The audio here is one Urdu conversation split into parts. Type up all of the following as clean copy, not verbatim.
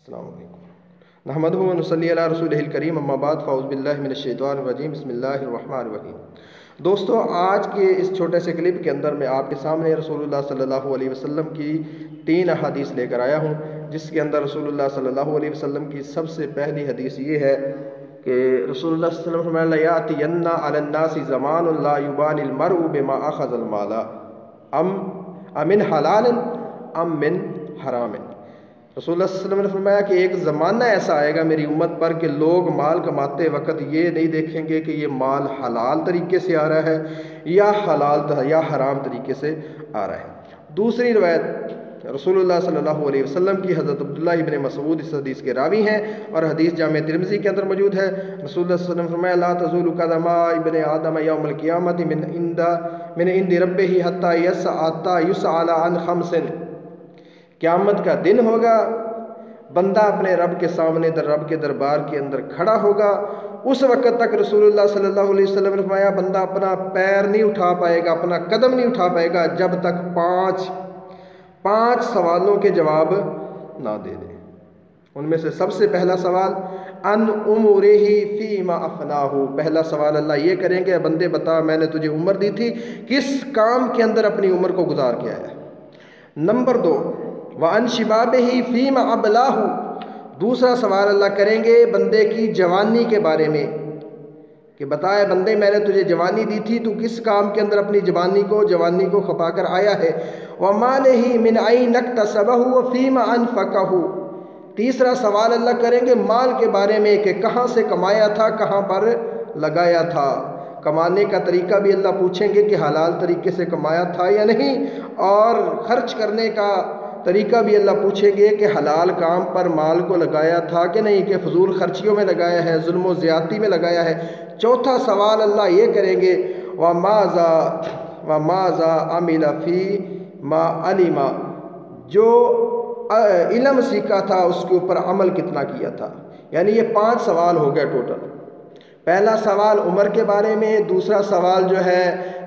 السلام علیکم نحمدہ و نصلی علی رسولہ الکریم اما بعد فاعوذ باللہ من الشیطان الرجیم بسم اللہ الرحمن الرحیم۔ دوستو، آج کے اس چھوٹے سے کلپ کے اندر میں آپ کے سامنے رسول اللہ صلی اللہ علیہ وسلم کی 3 احادیث لے کر آیا ہوں، جس کے اندر رسول اللہ صلی اللہ علیہ وسلم کی سب سے پہلی حدیث یہ ہے کہ رسول اللہ صلی اللہ علیہ وسلم فرمایا لَيَأْتِيَنَّ عَلَى النَّاسِ زَمَانٌ لَا يُبَالِ الْمَرْءُ بِمَا أَخَذَ الْمَالَ أَمِنْ حَلَالٍ أَم مِّنْ حَرَامٍ۔ رسول اللہ صلی اللہ علیہ وسلم نے فرمایا کہ ایک زمانہ ایسا آئے گا میری امت پر کہ لوگ مال کماتے وقت یہ نہیں دیکھیں گے کہ یہ مال حلال طریقے سے آ رہا ہے یا حرام طریقے سے آ رہا ہے۔ دوسری روایت رسول اللہ صلی اللہ علیہ وسلم کی، حضرت عبداللہ ابن مسعود اس حدیث کے راوی ہیں اور حدیث جامع ترمذی کے اندر موجود ہے۔ رسول اللہ صلی اللہ علیہ وسلم نے فرمایا لا تزول قدم ابن آدم یوم القیامت من عند ربہ حتی یسأل عن 5۔ قیامت کا دن ہوگا، بندہ اپنے رب کے سامنے رب کے دربار کے اندر کھڑا ہوگا، اس وقت تک رسول اللہ صلی اللہ علیہ وسلم نے فرمایا بندہ اپنا پیر نہیں اٹھا پائے گا، اپنا قدم نہیں اٹھا پائے گا جب تک پانچ سوالوں کے جواب نہ دے دے۔ ان میں سے سب سے پہلا سوال ان عمرہ فیما افناہ، پہلا سوال اللہ یہ کریں گے بندے بتا میں نے تجھے عمر دی تھی، کس کام کے اندر اپنی عمر کو گزار کے آیا۔ نمبر 2 وَأَنْ شِبَابِهِ فِيمَ أَبْلَاهُ، دوسرا سوال اللہ کریں گے بندے کی جوانی کے بارے میں کہ بتائے بندے میں نے تجھے جوانی دی تھی، تو کس کام کے اندر اپنی جوانی کو کھپا کر آیا ہے۔ وَمَالِهِ مِنْ أَيْنَ اكْتَسَبَهُ وَفِيمَ أَنْفَقَهُ، تیسرا سوال اللہ کریں گے مال کے بارے میں کہ کہاں سے کمایا تھا، کہاں پر لگایا تھا۔ کمانے کا طریقہ بھی اللہ پوچھیں گے کہ حلال طریقے سے کمایا تھا یا نہیں، اور خرچ کرنے کا طریقہ بھی اللہ پوچھیں گے کہ حلال کام پر مال کو لگایا تھا کہ نہیں، کہ فضول خرچیوں میں لگایا ہے، ظلم و زیادتی میں لگایا ہے۔ چوتھا سوال اللہ یہ کریں گے وَمَاذَا عَمِلَ فِي مَا عَلِمَ، جو علم سیکھا تھا اس کے اوپر عمل کتنا کیا تھا۔ یعنی یہ 5 سوال ہو گئے ٹوٹل۔ پہلا سوال عمر کے بارے میں، دوسرا سوال جو ہے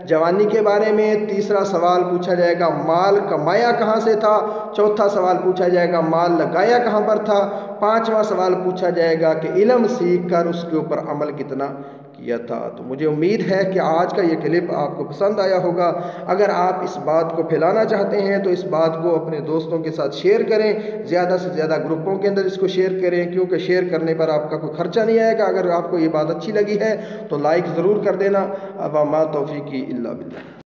جوانی کے بارے میں، تیسرا سوال پوچھا جائے گا مال کمایا کہاں سے تھا، چوتھا سوال پوچھا جائے گا مال لگایا کہاں پر تھا، 5واں سوال پوچھا جائے گا کہ علم سیکھ کر اس کے اوپر عمل کتنا کیا تھا۔ تو مجھے امید ہے کہ آج کا یہ کلپ آپ کو پسند آیا ہوگا۔ اگر آپ اس بات کو پھیلانا چاہتے ہیں تو اس بات کو اپنے دوستوں کے ساتھ شیئر کریں، زیادہ سے زیادہ گروپوں کے اندر اس کو شیئر کریں، کیونکہ شیئر کرنے پر آپ کا کوئی خرچہ نہیں آئے گا۔ اگر آپ کو یہ بات اچھی لگی ہے تو لائک ضرور کر دینا۔ اب ما توفیقی الا باللہ۔